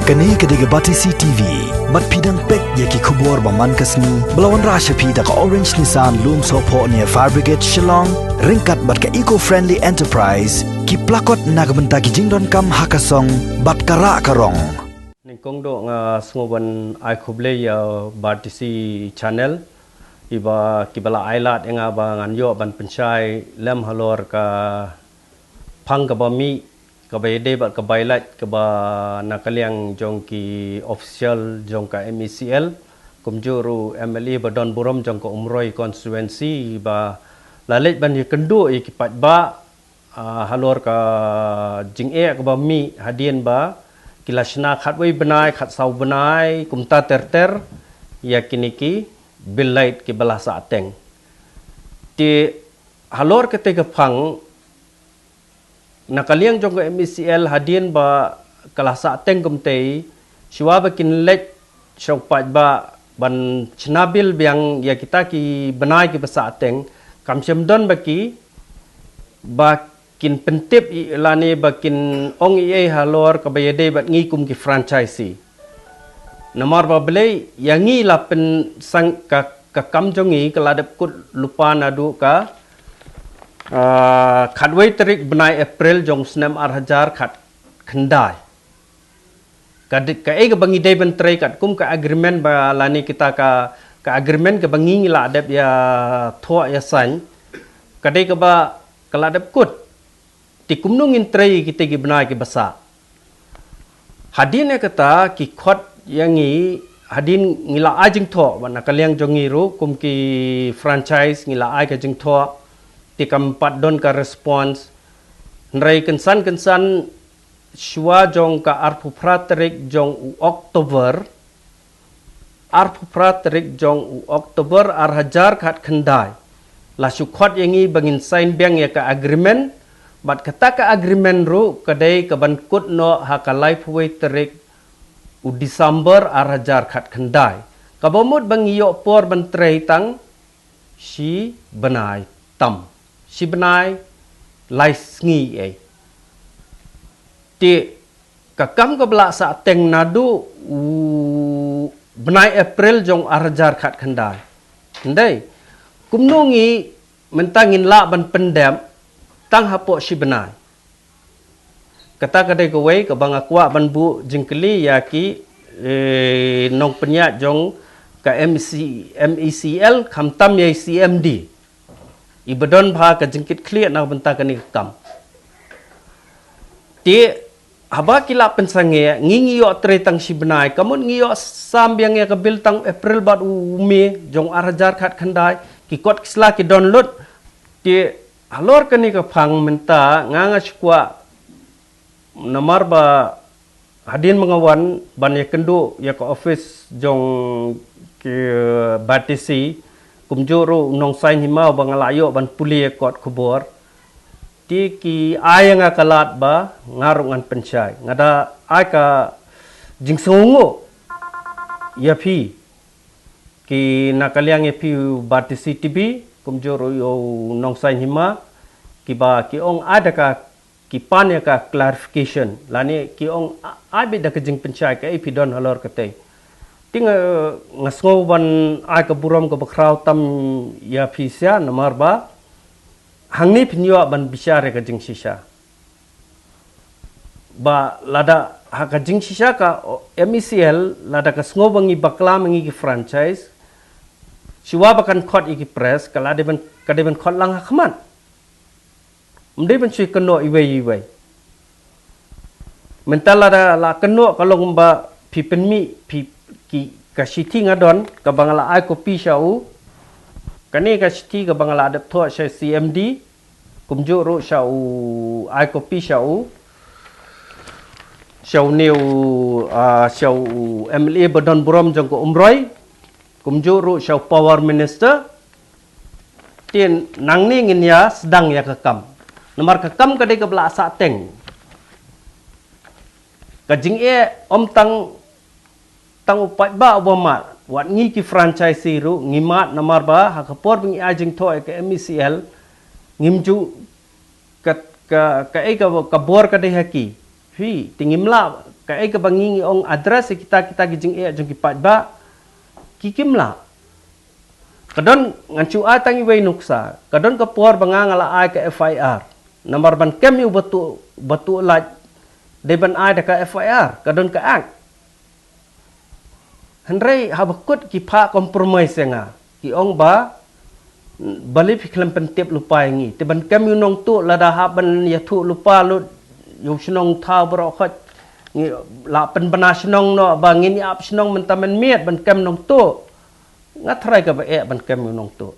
Kani kediga Batisi TV, mat pidang pek yaki kubur baman kasni, belawan rasha pida ka Orange Nissan Loom Sopo near Fire Brigade Shillong, ringkat bat ka eco-friendly enterprise, ki plakot nagbenta ki jingdon kam hakasong bat kara karong. Ningkong do nga sungoban ay kuble ya Batisi channel, iba kibala ailat nga ba nganyo ban pensai lem halor ka pang ka bami kabay debat kabay light kaba nakaliang jong ki official jong ka MECL kumjuru MLE Badon Burom jong ka Umroy constituency ba lalit ban kendu ikipat ba halor ka jing ka ba mi hadien ba kilashna khatwei benai khat sau benai kumta terter ya kiniki bil light ki bala sa ateng ti halor ketika pang nakaliang jong MECL hadien ba kalasa ateng kumtei siwa ba kinlek syong pat ba ban chnabil biang ya kita ki benai ki basa ateng kamsyam don ba ki ba kin pentip lani ba kin ong ie halor kabayade bat ngikum ki franchisee namar ba belai yangi la pen sang ka kamjongi kaladap kut lupa nadu ka khadwei tarik benai April jong snem arhajar khat khandai kadik ka ega bangi dei bentrei kat kum ka agreement ba lani kita ka agreement ka bangi la adap ya thua ya san kadai ka ba kaladap kut ti kumnung intrei kita gi benai ki basa hadin ya kata ki khot yangi hadin ngila ajing tho wana kaliang jongiru kum ki franchise ngila ai ka jing tho ti kampat don ka response nrai kensan shua jong ka arpu pratrik jong Oktober arhajar khat khandai la sukhot yangi bangin sign bang ya ka agreement bat kata ka agreement ru kadai ka ban kut no ha ka life way tarik u December arhajar khat khandai kabomut bangiyo por ban trei tang si benai tam si benai lai sngi ti kakam ka bela sa teng nadu benai April jong arjar khat khandai ndai kumnungi mentangin la ban pendam tang hapo si benai kata kadai ko wei ka bang akwa ban bu jingkeli yaki nong penyat jong ka MECL khamtam ye CMD ibadon bha ka jengkit clear na benta kani kam ti haba kila pensange ngingi yo tre tang si benai kamun ngiyo sambyang ya ka bil tang April bat umi jong arjar khat khandai ki kot kisla ki download ti halor kani ka phang menta nganga skwa namar ba hadin mengawan ban ya kendu ya ka office jong ki Batisi kumjuru nong sain himau bangalayo ban puli kot kubor ti ki ayang akalat ba ngarungan pensai ngada ai ka jingsongo yapi ki nakaliang yapi Batisi TV kumjuru yo nong sain hima ki ba ki ong ada ka ki pan ya ka clarification lani ki ong abi da ka jing pensai ka ipi don halor kate ting ngasngo ban ai ka burom ka bakrau tam ya pisia namar ba hangni pinyo ban bisyare ka jing sisa ba lada ha ka jing sisa ka MECL lada ka sngo bangi bakla mangi ki franchise siwa bakan khot iki press kala de ban khot lang khman mde ban chui keno iwei mentala la keno kalong ba pi penmi pi ki kasiti ngadon ka bangala ai kopi syau kani kasiti ka bangala adap thua syai CMD kumjuru syau ai kopi syau new syau MLA Badon Burom jong ko Umroy kumjuru syau power minister tin nangni ngin ya sedang ya kekam nomor kekam kadai ka bela sa teng kajing om tang upat ba obamat wat ngi ki franchisee ru ngimat namar ba ha kapor bingi ajing toy ke MECL ngimju ka kabor ka dehaki fi tingimla Kai ka bangingi ong address kita gijing jong kipat ba kikim la. Kadon ngancu atang iway nuksa. Kadon ka puar bangangala ay ka FIR. Nomor ban kem yu batu laj deban ay ka FIR. Kadon ka ak. Henry habakut ki pa compromise nga. Ki ong ba balik fiklam pentip lupa ngi. Teban kem yu nong tu lada haban ya tu lupa lu yu snong tau berokhat ngi la pen banasnong no bangin ap snong mentamen miet ban kem nong tu ngatrai ka ba ban kem yu nong tu